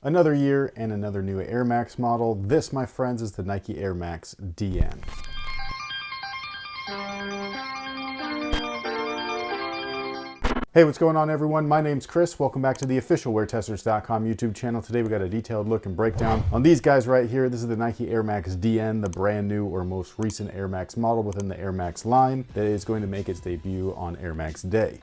Another year and another new Air Max model. This, my friends, is the Nike Air Max DN. Hey, what's going on, everyone? My name's Chris. Welcome back to the official WearTesters.com YouTube channel. Today we got a detailed look and breakdown on these guys right here. This is the Nike Air Max DN, the brand new or most recent Air Max model within the Air Max line that is going to make its debut on Air Max Day.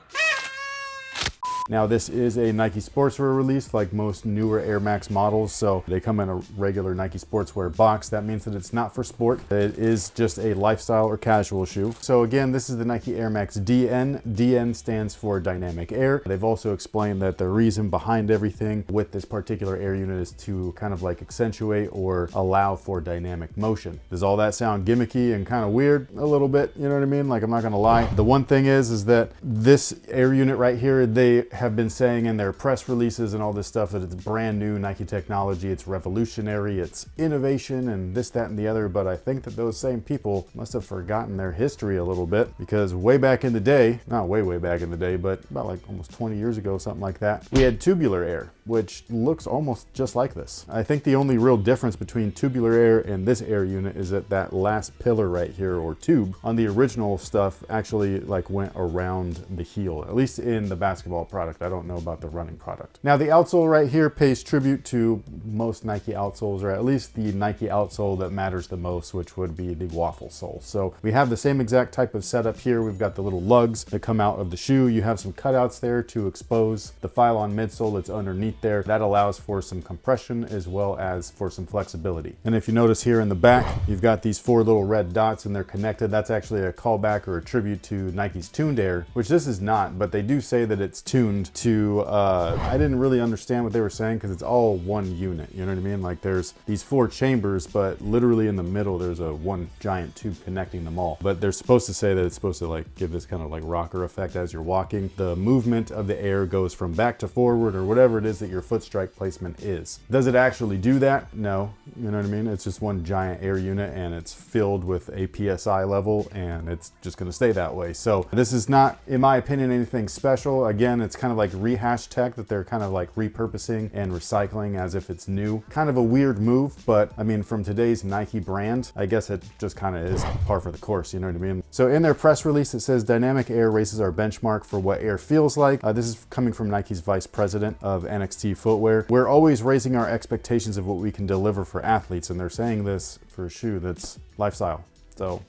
Now, this is a Nike Sportswear release like most newer Air Max models, so they come in a regular Nike Sportswear box. That means that it's not for sport. It is just a lifestyle or casual shoe. So again, this is the Nike Air Max DN. DN stands for Dynamic Air. They've also explained that the reason behind everything with this particular air unit is to kind of like accentuate or allow for dynamic motion. Does all that sound gimmicky and kind of weird? A little bit, you know what I mean? Like, I'm not gonna lie. The one thing is that this air unit right here, they have been saying in their press releases and all this stuff that it's brand new Nike technology, it's revolutionary, it's innovation and this, that, and the other, but I think that those same people must have forgotten their history a little bit, because way back in the day, not way back in the day, but about like almost 20 years ago, something like that, we had tubular air, which looks almost just like this. I think the only real difference between tubular air and this air unit is that that last pillar right here, or tube, on the original stuff actually like went around the heel, at least in the basketball product. I don't know about the running product. Now, the outsole right here pays tribute to most Nike outsoles, or at least the Nike outsole that matters the most, which would be the waffle sole. So we have the same exact type of setup here. We've got the little lugs that come out of the shoe. You have some cutouts there to expose the Phylon midsole that's underneath there. That allows for some compression as well as for some flexibility. And if you notice here in the back, you've got these four little red dots and they're connected. That's actually a callback or a tribute to Nike's Tuned Air, which this is not, but they do say that it's tuned to I didn't really understand what they were saying because it's all one unit, you know what I mean? Like, there's these four chambers, but literally in the middle there's a one giant tube connecting them all. But they're supposed to say that it's supposed to like give this kind of like rocker effect as you're walking. The movement of the air goes from back to forward, or whatever it is that your foot strike placement is. Does it actually do that? No, you know what I mean? It's just one giant air unit and it's filled with a PSI level and it's just gonna stay that way. So this is not, in my opinion, anything special. Again, it's kind of like rehash tech that they're kind of like repurposing and recycling as if it's new. Kind of a weird move, but I mean, from today's Nike brand, I guess it just kind of is par for the course, you know what I mean? So in their press release, it says Dynamic Air raises our benchmark for what air feels like. This is coming from Nike's vice president of NXT footwear. We're always raising our expectations of what we can deliver for athletes, and they're saying this for a shoe that's lifestyle. So,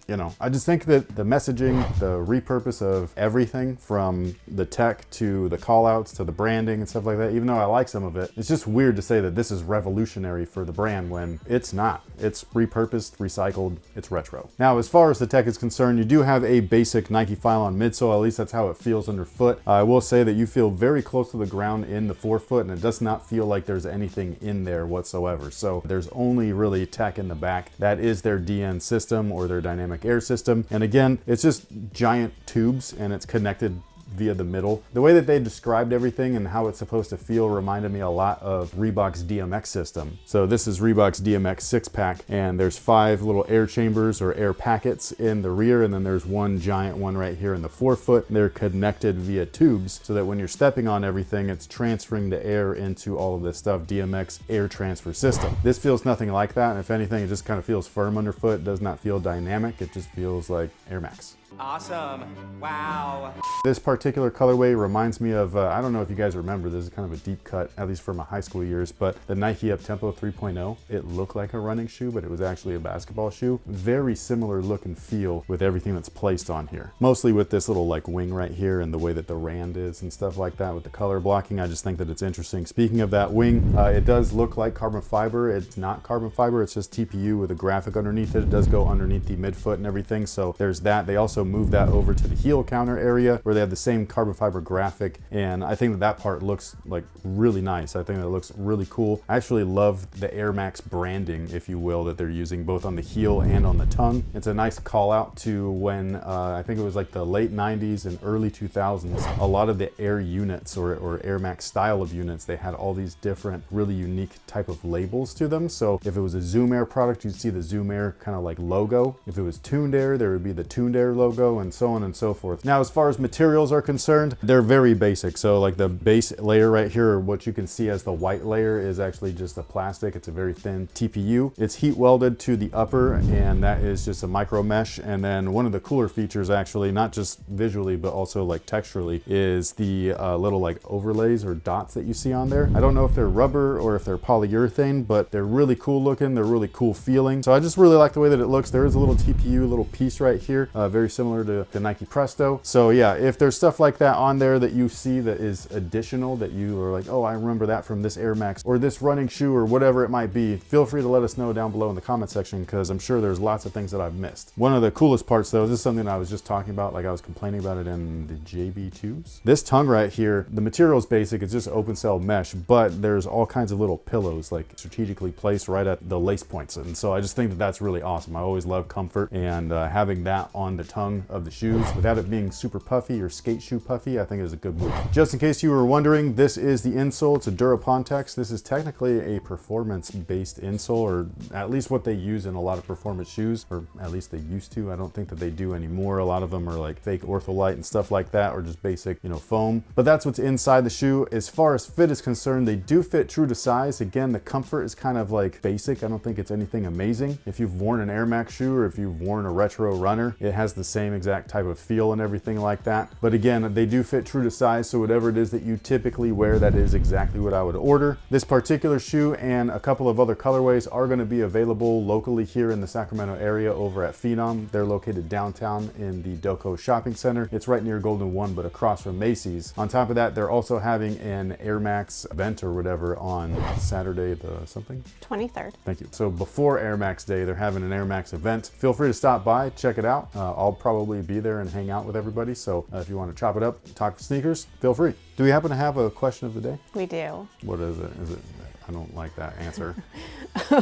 you know, I just think that the messaging, the repurpose of everything from the tech to the call outs to the branding and stuff like that, even though I like some of it, it's just weird to say that this is revolutionary for the brand when it's not. It's repurposed, recycled, it's retro. Now, as far as the tech is concerned, you do have a basic Nike Phylon midsole, at least that's how it feels underfoot. I will say that you feel very close to the ground in the forefoot, and it does not feel like there's anything in there whatsoever. So there's only really tech in the back. That is their DN system, or their dynamic air system. And again, it's just giant tubes and it's connected via the middle. The way that they described everything and how it's supposed to feel reminded me a lot of Reebok's DMX system. So this is Reebok's DMX 6-pack, and there's 5 little air chambers or air packets in the rear, and then there's one giant one right here in the forefoot. They're connected via tubes so that when you're stepping on everything, it's transferring the air into all of this stuff. DMX air transfer system. This feels nothing like that, and if anything, it just kind of feels firm underfoot. It does not feel dynamic. It just feels like Air Max. Awesome. Wow. This particular colorway reminds me of, I don't know if you guys remember, this is kind of a deep cut, at least for my high school years, but the Nike Uptempo 3.0, it looked like a running shoe, but it was actually a basketball shoe. Very similar look and feel with everything that's placed on here. Mostly with this little like wing right here and the way that the rand is and stuff like that with the color blocking. I just think that it's interesting. Speaking of that wing, it does look like carbon fiber. It's not carbon fiber, it's just TPU with a graphic underneath it. It does go underneath the midfoot and everything, so there's that. They also move that over to the heel counter area where they have the same carbon fiber graphic, and I think that that part looks like really nice. I think that it looks really cool. I actually love the Air Max branding, if you will, that they're using both on the heel and on the tongue. It's a nice call out to when I think it was like the late 90s and early 2000s, a lot of the Air units or Air Max style of units, they had all these different really unique type of labels to them. So if it was a Zoom Air product, you'd see the Zoom Air kind of like logo. If it was Tuned Air, there would be the Tuned Air logo, and so on and so forth. Now, as far as material materials are concerned, they're very basic. So like the base layer right here, or what you can see as the white layer, is actually just a plastic. It's a very thin TPU. It's heat welded to the upper, and that is just a micro mesh. And then one of the cooler features, actually, not just visually, but also like texturally, is the little like overlays or dots that you see on there. I don't know if they're rubber or if they're polyurethane, but they're really cool looking. They're really cool feeling. So I just really like the way that it looks. There is a little TPU, little piece right here, very similar to the Nike Presto. So yeah, if there's stuff like that on there that you see that is additional, that you are like, oh, I remember that from this Air Max or this running shoe or whatever it might be, feel free to let us know down below in the comment section, because I'm sure there's lots of things that I've missed. One of the coolest parts though, this is something I was just talking about, like I was complaining about it in the JB2s. This tongue right here, the material is basic, it's just open cell mesh, but there's all kinds of little pillows like strategically placed right at the lace points. And so I just think that that's really awesome. I always love comfort, and having that on the tongue of the shoes without it being super puffy or skate shoe puffy, I think is a good move. Just in case you were wondering, this is the insole. It's a Durapontex. This is technically a performance-based insole, or at least what they use in a lot of performance shoes, or at least they used to. I don't think that they do anymore. A lot of them are like fake ortholite and stuff like that, or just basic, you know, foam. But that's what's inside the shoe. As far as fit is concerned, they do fit true to size. Again, the comfort is kind of like basic. I don't think it's anything amazing. If you've worn an Air Max shoe, or if you've worn a retro runner, it has the same exact type of feel and everything like that. But again, they do fit true to size, so whatever it is that you typically wear, that is exactly what I would order. This particular shoe and a couple of other colorways are going to be available locally here in the Sacramento area over at Phenom. They're located downtown in the Delco Shopping Center. It's right near Golden One, but across from Macy's. On top of that, they're also having an Air Max event or whatever on Saturday the something? 23rd. Thank you. So before Air Max Day, they're having an Air Max event. Feel free to stop by, check it out. I'll probably be there and hang out with everybody. So if you want to chop it up, talk sneakers, feel free. Do we happen to have a question of the day? We do. What is it? Is it? I don't like that answer.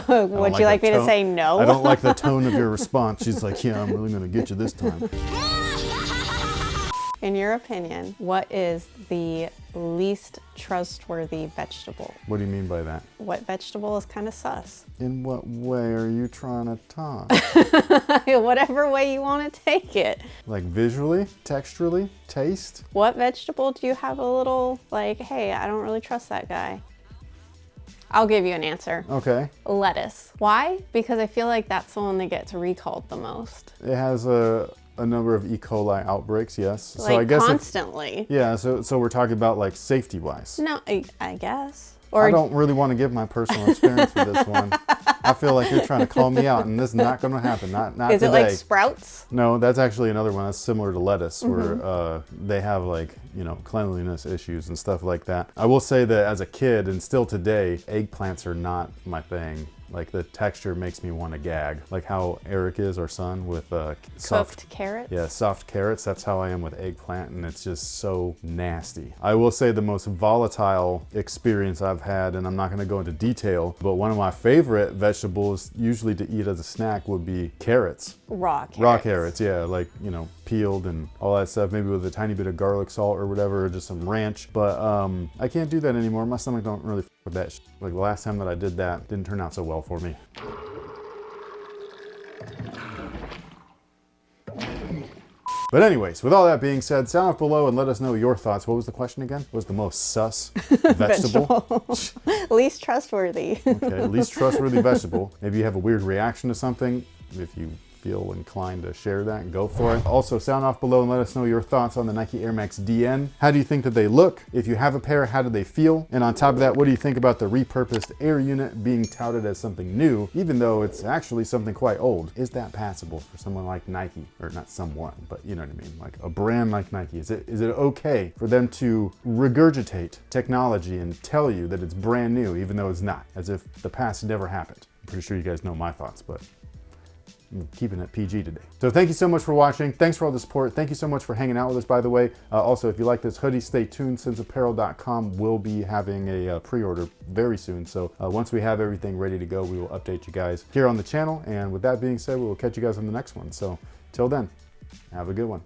Would you like me to say no? I don't like the tone of your response. She's like, yeah, I'm really going to get you this time. In your opinion, what is the least trustworthy vegetable? What do you mean by that? What vegetable is kind of sus? In what way are you trying to talk? Whatever way you want to take it. Like visually, texturally, taste? What vegetable do you have a little like, hey, I don't really trust that guy? I'll give you an answer. Okay. Lettuce. Why? Because I feel like that's the one that gets recalled the most. It has a number of E. coli outbreaks, yes. Like so I guess constantly. Yeah, so we're talking about like safety wise. No, I guess. Or I don't really want to give my personal experience with this one. I feel like you're trying to call me out, and this is not going to happen. Not is today. it like sprouts? No, that's actually another one that's similar to lettuce, where they have like, you know, cleanliness issues and stuff like that. I will say that as a kid and still today, eggplants are not my thing. Like the texture makes me want to gag. Like how Eric is, our son, with soft Cooked carrots? Yeah, soft carrots. That's how I am with eggplant, and it's just so nasty. I will say the most volatile experience I've had, and I'm not going to go into detail, but one of my favorite vegetables usually to eat as a snack would be carrots. Raw carrots. Raw carrots, yeah, like, you know, peeled and all that stuff, maybe with a tiny bit of garlic salt or whatever, or just some ranch. But I can't do that anymore. My stomach don't really f with that shit. Like the last time that I did that, didn't turn out so well for me. But anyways, with all that being said, sound off below and let us know your thoughts. What was the question again? What was the most sus vegetable? Least trustworthy. Okay, least trustworthy vegetable. Maybe you have a weird reaction to something. If you feel inclined to share that, go for it. Also, sound off below and let us know your thoughts on the Nike Air Max DN. How do you think that they look? If you have a pair, how do they feel? And on top of that, what do you think about the repurposed Air unit being touted as something new, even though it's actually something quite old? Is that passable for someone like Nike? Or not someone, but you know what I mean? Like a brand like Nike. Is it okay for them to regurgitate technology and tell you that it's brand new, even though it's not, as if the past never happened? I'm pretty sure you guys know my thoughts, but I'm keeping it PG today. So thank you so much for watching. Thanks for all the support. Thank you so much for hanging out with us, by the way. Also, if you like this hoodie, stay tuned. SensApparel.com will be having a pre-order very soon. So once we have everything ready to go, we will update you guys here on the channel. And with that being said, we will catch you guys on the next one. So till then, have a good one.